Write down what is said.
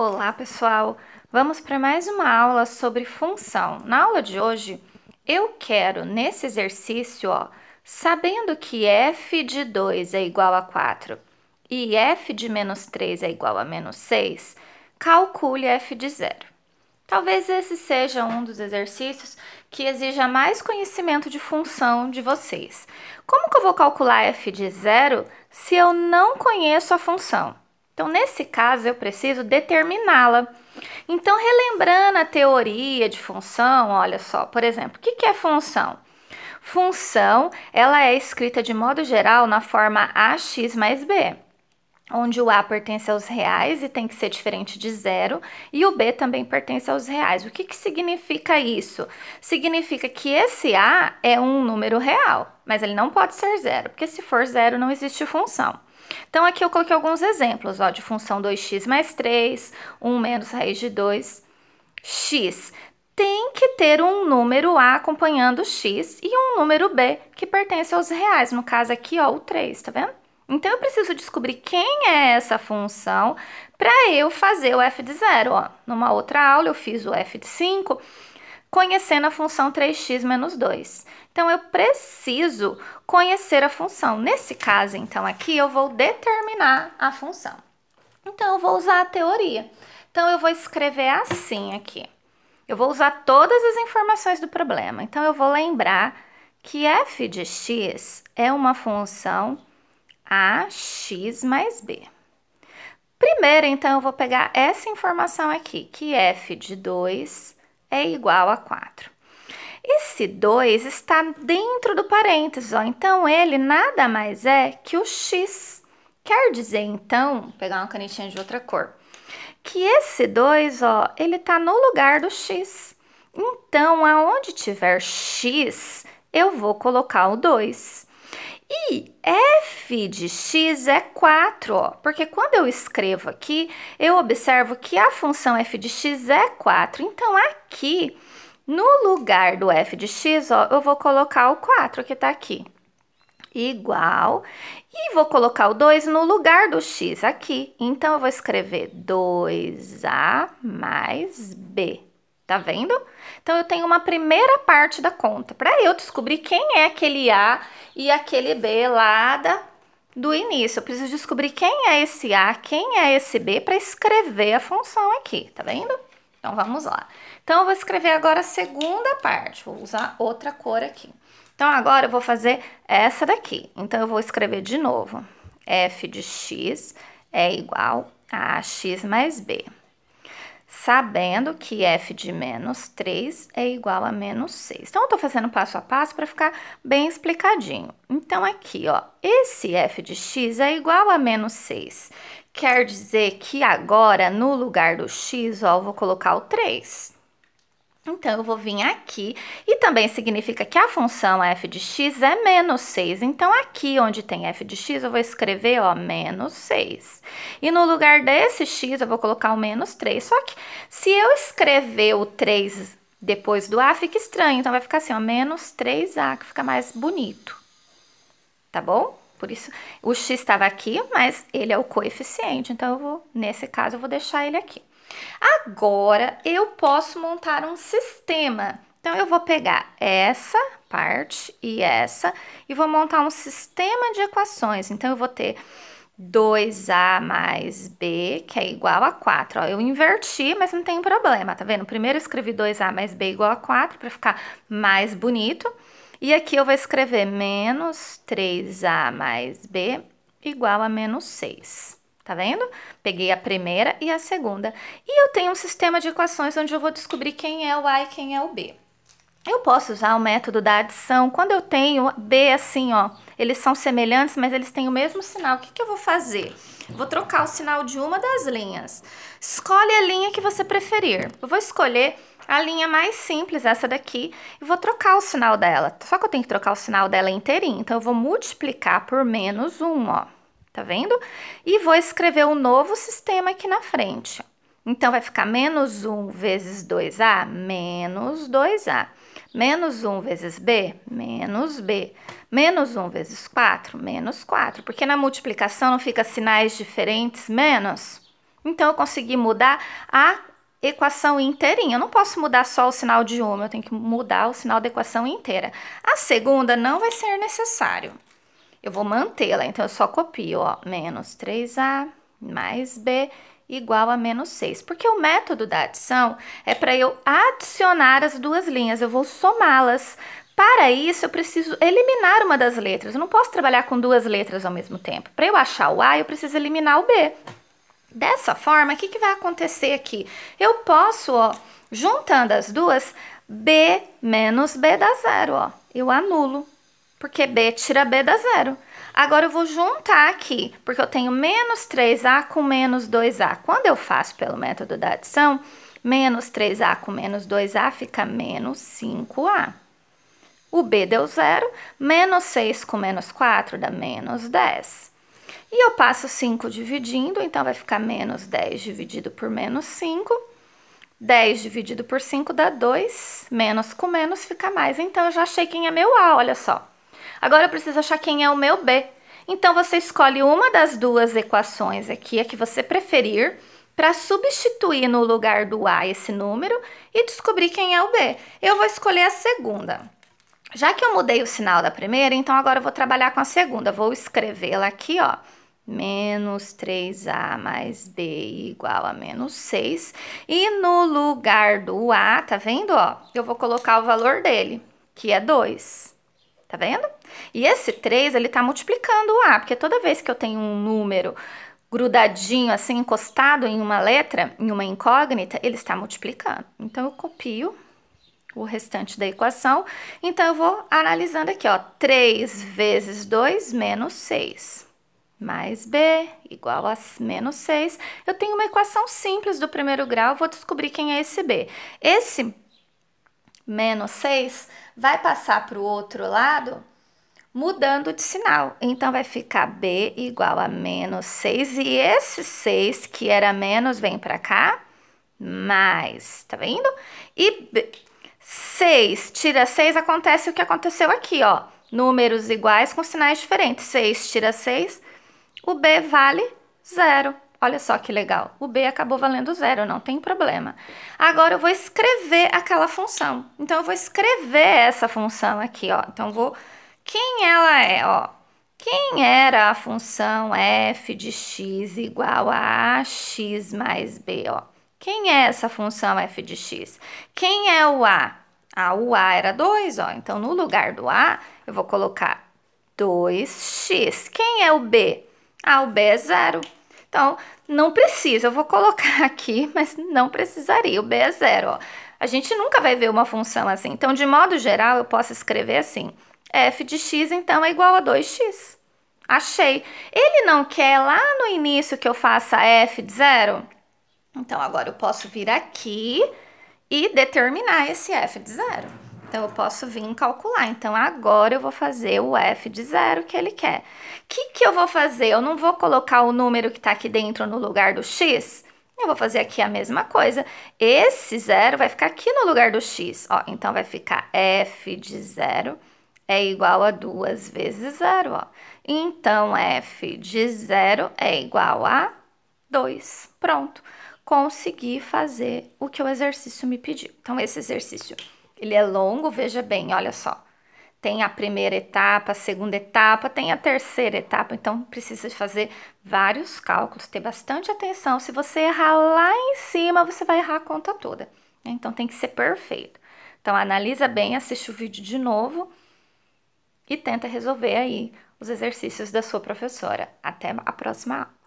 Olá, pessoal! Vamos para mais uma aula sobre função. Na aula de hoje, eu quero, nesse exercício, sabendo que f de 2 é igual a 4 e f de menos 3 é igual a menos 6, calcule f de 0. Talvez esse seja um dos exercícios que exija mais conhecimento de função de vocês. Como que eu vou calcular f de 0 se eu não conheço a função? Então, nesse caso, eu preciso determiná-la. Então, relembrando a teoria de função, olha só, por exemplo, o que é função? Função, ela é escrita de modo geral na forma ax mais b, onde o a pertence aos reais e tem que ser diferente de zero, e o b também pertence aos reais. O que significa isso? Significa que esse a é um número real, mas ele não pode ser zero, porque se for zero não existe função. Então, aqui eu coloquei alguns exemplos, de função 2x mais 3, 1 menos raiz de 2. X tem que ter um número a acompanhando o x e um número b que pertence aos reais. No caso aqui, o 3, tá vendo? Então, eu preciso descobrir quem é essa função para eu fazer o f de 0. Numa outra aula, eu fiz o f de 5, conhecendo a função 3x menos 2. Então, eu preciso conhecer a função. Nesse caso, então, aqui, eu vou determinar a função. Então, eu vou usar a teoria. Então, eu vou escrever assim aqui. Eu vou usar todas as informações do problema. Então, eu vou lembrar que f de x é uma função ax mais b. Primeiro, então, eu vou pegar essa informação aqui, que f de 2 é igual a 4. Esse 2 está dentro do parênteses, então ele nada mais é que o x. Quer dizer, então, vou pegar uma canetinha de outra cor, que esse 2, ele está no lugar do x. Então, aonde tiver x, eu vou colocar o 2. E f de x é 4, porque quando eu escrevo aqui, eu observo que a função f de x é 4. Então, aqui, no lugar do f de x, eu vou colocar o 4 que está aqui, igual, e vou colocar o 2 no lugar do x aqui. Então, eu vou escrever 2a mais b. Tá vendo? Então, eu tenho uma primeira parte da conta, para eu descobrir quem é aquele A e aquele B lá do início. Eu preciso descobrir quem é esse A, quem é esse B, para escrever a função aqui, tá vendo? Então, vamos lá. Então, eu vou escrever agora a segunda parte, vou usar outra cor aqui. Então, agora eu vou fazer essa daqui. Então, eu vou escrever de novo. F de x é igual a x mais b. Sabendo que f de menos 3 é igual a menos 6. Então, eu tô fazendo passo a passo para ficar bem explicadinho. Então, aqui, esse f de x é igual a menos 6. Quer dizer que agora, no lugar do x, eu vou colocar o 3. Então, eu vou vir aqui, e também significa que a função f de x é menos 6. Então, aqui onde tem f de x, eu vou escrever, menos 6. E no lugar desse x, eu vou colocar o menos 3. Só que, se eu escrever o 3 depois do a, fica estranho. Então, vai ficar assim, menos 3a, que fica mais bonito. Tá bom? Por isso, o x estava aqui, mas ele é o coeficiente. Então, nesse caso, eu vou deixar ele aqui. Agora, eu posso montar um sistema. Então, eu vou pegar essa parte e vou montar um sistema de equações. Então, eu vou ter 2a mais b, que é igual a 4. Eu inverti, mas não tem problema, tá vendo? Primeiro eu escrevi 2a mais b igual a 4, para ficar mais bonito. E aqui eu vou escrever menos 3a mais b igual a menos 6. Tá vendo? Peguei a primeira e a segunda. E eu tenho um sistema de equações onde eu vou descobrir quem é o A e quem é o B. Eu posso usar o método da adição. Quando eu tenho B assim, eles são semelhantes, mas eles têm o mesmo sinal. O que eu vou fazer? Vou trocar o sinal de uma das linhas. Escolhe a linha que você preferir. Eu vou escolher a linha mais simples, essa daqui, e vou trocar o sinal dela. Só que eu tenho que trocar o sinal dela inteirinho. Então, eu vou multiplicar por menos 1, Tá vendo? E vou escrever um novo sistema aqui na frente. Então, vai ficar menos 1 vezes 2a, menos 2a. Menos 1 vezes b, menos b. Menos 1 vezes 4, menos 4. Porque na multiplicação não fica sinais diferentes, menos? Então, eu consegui mudar a equação inteirinha. Eu não posso mudar só o sinal de uma, eu tenho que mudar o sinal da equação inteira. A segunda não vai ser necessário. Eu vou mantê-la, então eu só copio, ó, menos 3a mais b igual a menos 6. Porque o método da adição é para eu adicionar as duas linhas, eu vou somá-las. Para isso, eu preciso eliminar uma das letras. Eu não posso trabalhar com duas letras ao mesmo tempo. Para eu achar o A, eu preciso eliminar o B. Dessa forma, o que vai acontecer aqui? Eu posso, ó, juntando as duas, B menos B dá zero, ó. Eu anulo, porque B tira B dá zero. Agora, eu vou juntar aqui, porque eu tenho menos 3A com menos 2A. Quando eu faço pelo método da adição, menos 3A com menos 2A fica menos 5A. O B deu zero, menos 6 com menos 4 dá menos 10. E eu passo 5 dividindo, então vai ficar menos 10 dividido por menos 5. 10 dividido por 5 dá 2, menos com menos fica mais. Então, eu já achei quem é meu A, olha só. Agora, eu preciso achar quem é o meu B. Então, você escolhe uma das duas equações aqui, a que você preferir, para substituir no lugar do A esse número e descobrir quem é o B. Eu vou escolher a segunda. Já que eu mudei o sinal da primeira, então agora eu vou trabalhar com a segunda. Vou escrevê-la aqui, ó. Menos 3A mais B igual a menos 6. E no lugar do A, tá vendo, ó? Eu vou colocar o valor dele, que é 2. Tá vendo? E esse 3, ele tá multiplicando o A, porque toda vez que eu tenho um número grudadinho, assim, encostado em uma letra, em uma incógnita, ele está multiplicando. Então, eu copio o restante da equação. Então, eu vou analisando aqui, ó. 3 vezes 2 menos 6. Mais B igual a menos 6. Eu tenho uma equação simples do primeiro grau, vou descobrir quem é esse B. Esse menos 6 vai passar para o outro lado mudando de sinal. Então, vai ficar B igual a menos 6. E esse 6, que era menos, vem para cá, mais. Tá vendo? E 6 tira 6, acontece o que aconteceu aqui, ó. Números iguais com sinais diferentes. 6 tira 6, o B vale 0. Olha só que legal. O B acabou valendo 0, não tem problema. Agora, eu vou escrever aquela função. Então, eu vou escrever essa função aqui, ó. Então, quem ela é, ó? Quem era a função f de x igual a ax mais b, ó? Quem é essa função f de x? Quem é o a? O a era 2, ó. Então, no lugar do a, eu vou colocar 2x. Quem é o b? O b é 0. Então, não precisa. Eu vou colocar aqui, mas não precisaria. O b é 0, ó. A gente nunca vai ver uma função assim. Então, de modo geral, eu posso escrever assim. F de x, então, é igual a 2x. Achei. Ele não quer lá no início que eu faça f de 0? Então, agora eu posso vir aqui e determinar esse f de 0. Então, eu posso vir calcular. Então, agora eu vou fazer o f de 0 que ele quer. O que eu vou fazer? Eu não vou colocar o número que está aqui dentro no lugar do x? Eu vou fazer aqui a mesma coisa. Esse 0 vai ficar aqui no lugar do x. Ó, então, vai ficar f de 0 é igual a 2 vezes 0, ó. Então, f de 0 é igual a 2. Pronto. Consegui fazer o que o exercício me pediu. Então, esse exercício, ele é longo, veja bem, olha só. Tem a primeira etapa, a segunda etapa, tem a terceira etapa. Então, precisa fazer vários cálculos, ter bastante atenção. Se você errar lá em cima, você vai errar a conta toda. Então, tem que ser perfeito. Então, analisa bem, assiste o vídeo de novo e tenta resolver aí os exercícios da sua professora. Até a próxima aula.